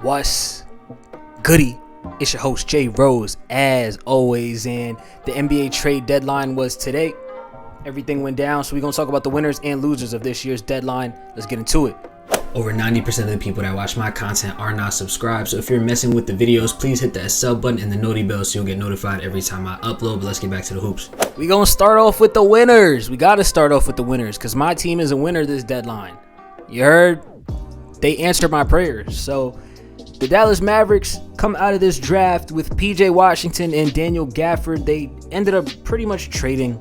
What's goody? It's your host Jay Rose, as always, and the NBA trade deadline was today. Everything went down, so we're gonna talk about the winners and losers of this year's deadline. Let's get into it. Over 90% of the people that watch my content are not subscribed, so if you're messing with the videos, please hit that sub button and the noti bell so you'll get notified every time I upload. But let's get back to the hoops. We're gonna start off with the winners. We gotta start off with the winners because my team is a winner this deadline. You heard? They answered my prayers. So the Dallas Mavericks come out of this draft with PJ Washington and Daniel Gafford. They ended up pretty much trading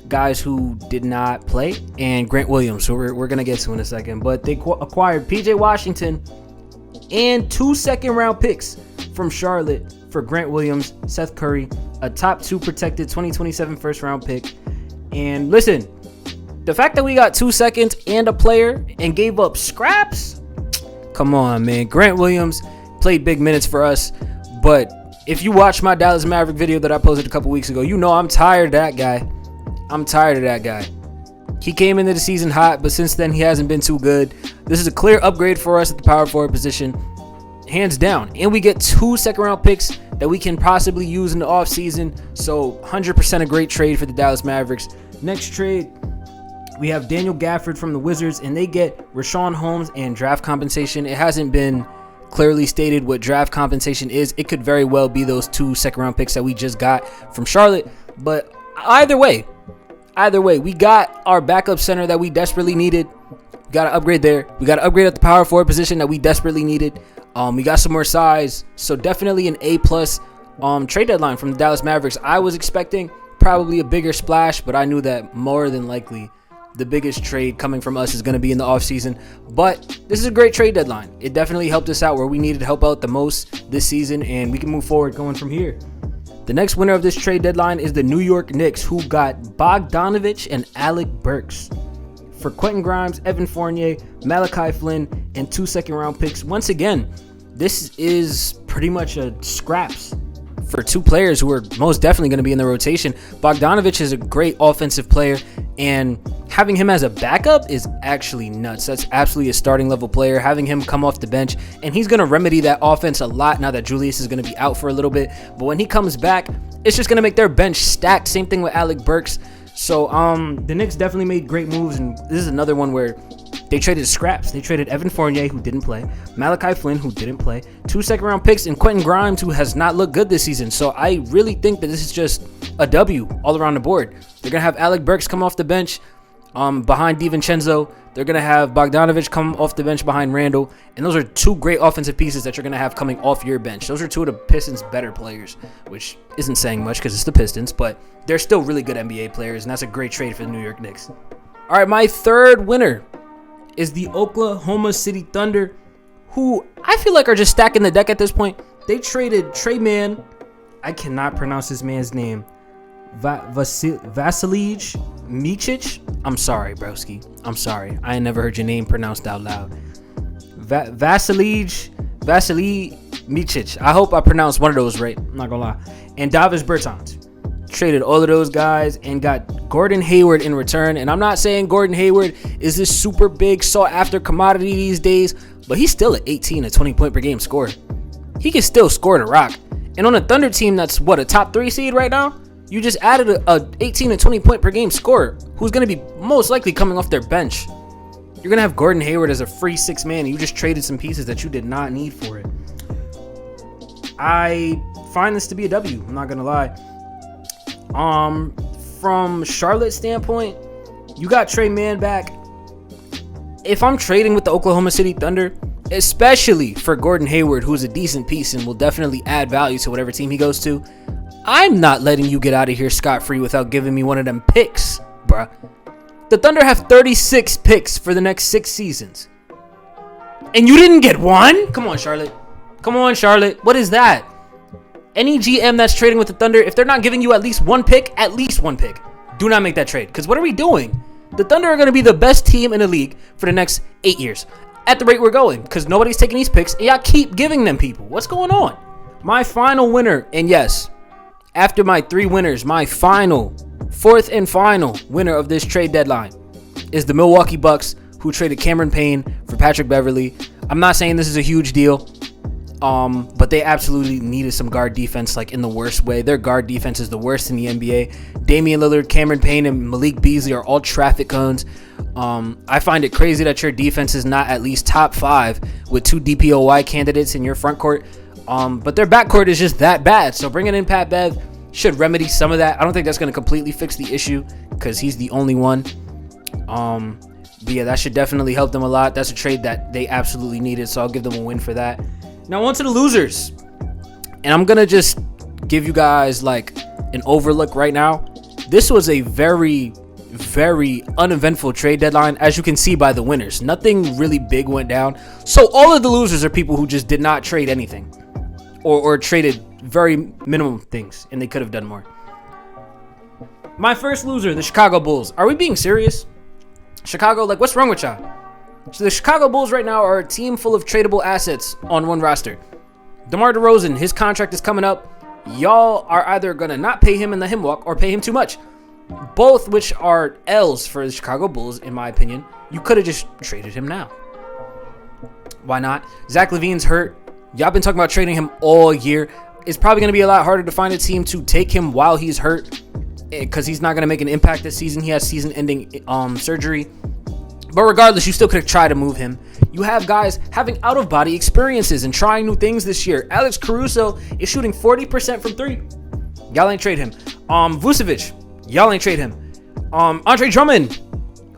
guys who did not play and Grant Williams, so we're going to get to in a second. But they acquired PJ Washington and 2 second-round picks from Charlotte for Grant Williams, Seth Curry, a top 2 protected 2027 first-round pick. And listen, the fact that we got 2 seconds and a player and gave up scraps, come on, man. Grant Williams played big minutes for us, but if you watch my Dallas Maverick video that I posted a couple weeks ago, you know I'm tired of that guy. I'm tired of that guy. He came into the season hot, but since then he hasn't been too good. This is a clear upgrade for us at the power forward position, hands down. And we get 2 second-round picks that we can possibly use in the offseason, so 100% a great trade for the Dallas Mavericks. Next trade, we have Daniel Gafford from the Wizards, and they get Richaun Holmes and draft compensation. It hasn't been clearly stated what draft compensation is. It could very well be those 2 second-round picks that we just got from Charlotte, but either way, we got our backup center that we desperately needed. We got to upgrade there. We got to upgrade at the power forward position that we desperately needed. We got some more size. So definitely an A-plus trade deadline from the Dallas Mavericks. I was expecting probably a bigger splash, but I knew that more than likely the biggest trade coming from us is going to be in the offseason. But this is a great trade deadline. It definitely helped us out where we needed help out the most this season, and we can move forward going from here. The next winner of this trade deadline is the New York Knicks, who got Bogdanovich and Alec Burks for Quentin Grimes, Evan Fournier, Malachi Flynn, and 2 second-round picks. Once again, this is pretty much a scraps for 2 players who are most definitely going to be in the rotation. Bogdanovich is a great offensive player, and having him as a backup is actually nuts. That's absolutely a starting level player. Having him come off the bench, and he's going to remedy that offense a lot now that Julius is going to be out for a little bit. But when he comes back, it's just going to make their bench stacked. Same thing with Alec Burks. So the Knicks definitely made great moves, and this is another one where they traded scraps. They traded Evan Fournier, who didn't play, Malachi Flynn, who didn't play, 2 second-round picks, and Quentin Grimes, who has not looked good this season. So I really think that this is just a W all around the board. They're going to have Alec Burks come off the bench behind DiVincenzo. They're going to have Bogdanovich come off the bench behind Randall. And those are 2 great offensive pieces that you're going to have coming off your bench. Those are 2 of the Pistons' better players, which isn't saying much because it's the Pistons, but they're still really good NBA players, and that's a great trade for the New York Knicks. All right, my third winner is the Oklahoma City Thunder, who I feel like are just stacking the deck at this point. They traded Trey Mann. I cannot pronounce this man's name. Vasilij Micic. I'm sorry, broski. I'm sorry. I ain't never heard your name pronounced out loud. Vasily Micic. I hope I pronounced one of those right. I'm not gonna lie. And Davis Bertans. Traded all of those guys and got Gordon Hayward in return. And I'm not saying Gordon Hayward is this super big sought after commodity these days, but he's still an 18 to 20 point per game scorer. He can still score the rock. And on a Thunder team that's what, a top 3 seed right now, you just added a 18 to 20 point per game scorer who's going to be most likely coming off their bench. You're going to have Gordon Hayward as a free 6 man, and you just traded some pieces that you did not need for it. I find this to be a W. I'm not going to lie. From Charlotte's standpoint, you got Trey Mann back. If I'm trading with the Oklahoma City Thunder, especially for Gordon Hayward, who's a decent piece and will definitely add value to whatever team he goes to, I'm not letting you get out of here scot-free without giving me one of them picks, bruh. The Thunder have 36 picks for the next 6 seasons. And you didn't get one? Come on, Charlotte. Come on, Charlotte. What is that? Any GM that's trading with the Thunder, if they're not giving you at least one pick, do not make that trade. Because what are we doing? The Thunder are going to be the best team in the league for the next 8 years. At the rate we're going. Because nobody's taking these picks, and y'all keep giving them people. What's going on? My final winner, and yes, after my 3 winners, my fourth and final winner of this trade deadline is the Milwaukee Bucks, who traded Cameron Payne for Patrick Beverley. I'm not saying this is a huge deal. But they absolutely needed some guard defense, like in the worst way. Their guard defense is the worst in the NBA. Damian Lillard, Cameron Payne, and Malik Beasley are all traffic cones. I find it crazy that your defense is not at least top 5 with 2 DPOY candidates in your front court. But their backcourt is just that bad. So bringing in Pat Bev should remedy some of that. I don't think that's going to completely fix the issue because he's the only one. But yeah, that should definitely help them a lot. That's a trade that they absolutely needed, so I'll give them a win for that. Now on to the losers. And I'm going to just give you guys like an overlook right now. This was a very, very uneventful trade deadline, as you can see by the winners. Nothing really big went down. So all of the losers are people who just did not trade anything or traded very minimum things, and they could have done more. My first loser, the Chicago Bulls. Are we being serious? Chicago, like, what's wrong with y'all? So the Chicago Bulls right now are a team full of tradable assets on one roster. DeMar DeRozan, his contract is coming up. Y'all are either going to not pay him and let him walk or pay him too much. Both which are L's for the Chicago Bulls, in my opinion. You could have just traded him now. Why not? Zach LaVine's hurt. Y'all been talking about trading him all year. It's probably going to be a lot harder to find a team to take him while he's hurt, because he's not going to make an impact this season. He has season-ending surgery. But regardless, you still could have tried to move him. You have guys having out-of-body experiences and trying new things this year. Alex Caruso is shooting 40% from 3. Y'all ain't trade him. Vucevic, y'all ain't trade him. Andre Drummond,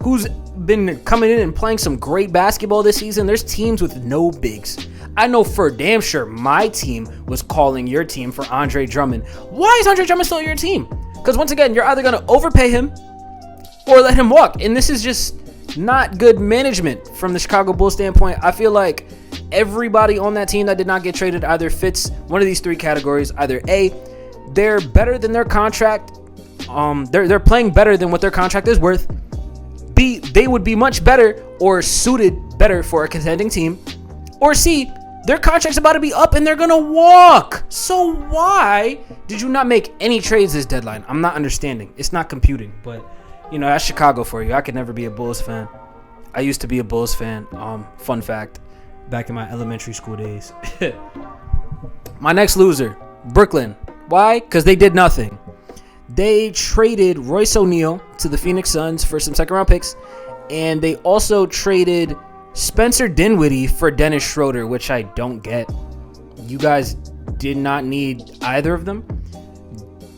who's been coming in and playing some great basketball this season. There's teams with no bigs. I know for damn sure my team was calling your team for Andre Drummond. Why is Andre Drummond still your team? Because once again, you're either going to overpay him or let him walk. And this is just not good management from the Chicago Bulls standpoint. I feel like everybody on that team that did not get traded either fits one of these 3 categories. Either A, they're better than their contract. They're playing better than what their contract is worth. B, they would be much better or suited better for a contending team. Or C, their contract's about to be up and they're going to walk. So why did you not make any trades this deadline? I'm not understanding. It's not computing, but you know, that's Chicago for you. I could never be a Bulls fan. I used to be a Bulls fan. Fun fact, back in my elementary school days. My next loser, Brooklyn. Why? Because they did nothing. They traded Royce O'Neal to the Phoenix Suns for some second-round picks, and they also traded Spencer Dinwiddie for Dennis Schroeder, which I don't get. You guys did not need either of them.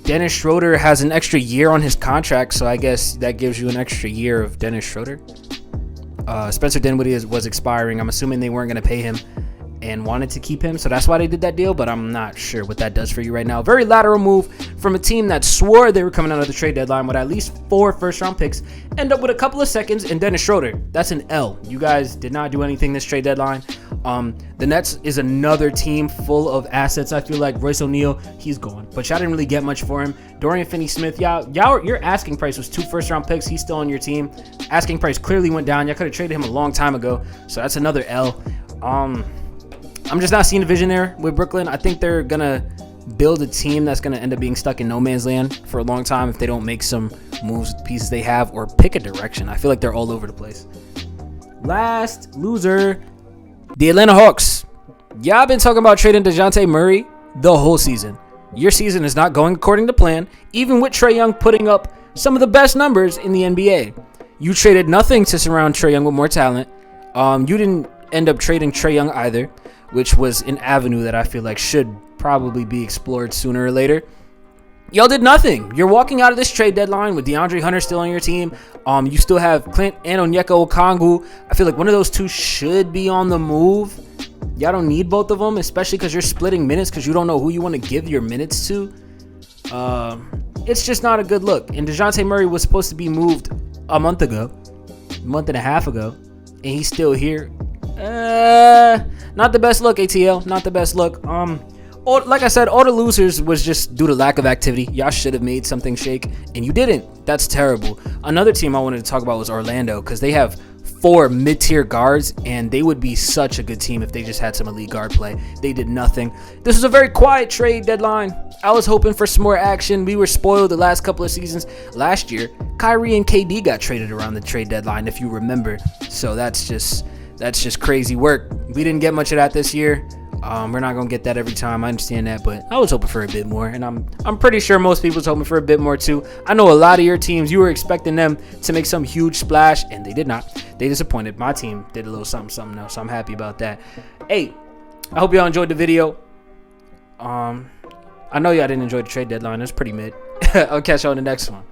Dennis Schroeder has an extra year on his contract, so I guess that gives you an extra year of Dennis Schroeder. Spencer Dinwiddie was expiring. I'm assuming they weren't going to pay him and wanted to keep him, so that's why they did that deal, but I'm not sure what that does for you right now. Very lateral move from a team that swore they were coming out of the trade deadline with at least 4 first-round picks, end up with a couple of seconds and Dennis Schroeder. That's an L. You guys did not do anything this trade deadline. The Nets is another team full of assets. I feel like Royce O'Neal, he's gone, but y'all didn't really get much for him. Dorian Finney-Smith, your asking price was 2 first-round picks. He's still on your team. Asking price clearly went down. Y'all could have traded him a long time ago, so that's another L. I'm just not seeing a vision there with Brooklyn. I think they're going to build a team that's going to end up being stuck in no man's land for a long time if they don't make some moves with the pieces they have or pick a direction. I feel like they're all over the place. Last loser, the Atlanta Hawks. Y'all been talking about trading DeJounte Murray the whole season. Your season is not going according to plan, even with Trae Young putting up some of the best numbers in the NBA. You traded nothing to surround Trae Young with more talent. You didn't end up trading Trae Young either, which was an avenue that I feel like should probably be explored sooner or later. Y'all did nothing. You're walking out of this trade deadline with DeAndre Hunter still on your team. You still have Clint and Onyeka Okongwu. I feel like one of those two should be on the move. Y'all don't need both of them, especially because you're splitting minutes because you don't know who you want to give your minutes to. It's just not a good look. And DeJounte Murray was supposed to be moved a month and a half ago, and he's still here. Not the best look, ATL. Not the best look. Like I said, all the losers was just due to lack of activity. Y'all should have made something shake, and you didn't. That's terrible. Another team I wanted to talk about was Orlando, because they have 4 mid-tier guards, and they would be such a good team if they just had some elite guard play. They did nothing. This was a very quiet trade deadline. I was hoping for some more action. We were spoiled the last couple of seasons. Last year, Kyrie and KD got traded around the trade deadline, if you remember. So that's just crazy work. We didn't get much of that this year. We're not gonna get that every time. I understand that, but I was hoping for a bit more, and I'm pretty sure most people was hoping for a bit more too. I know a lot of your teams, you were expecting them to make some huge splash, and they did not. They disappointed. My team did a little something else, so I'm happy about that. Hey, I hope y'all enjoyed the video. I know y'all didn't enjoy the trade deadline. It was pretty mid. I'll catch y'all in the next one.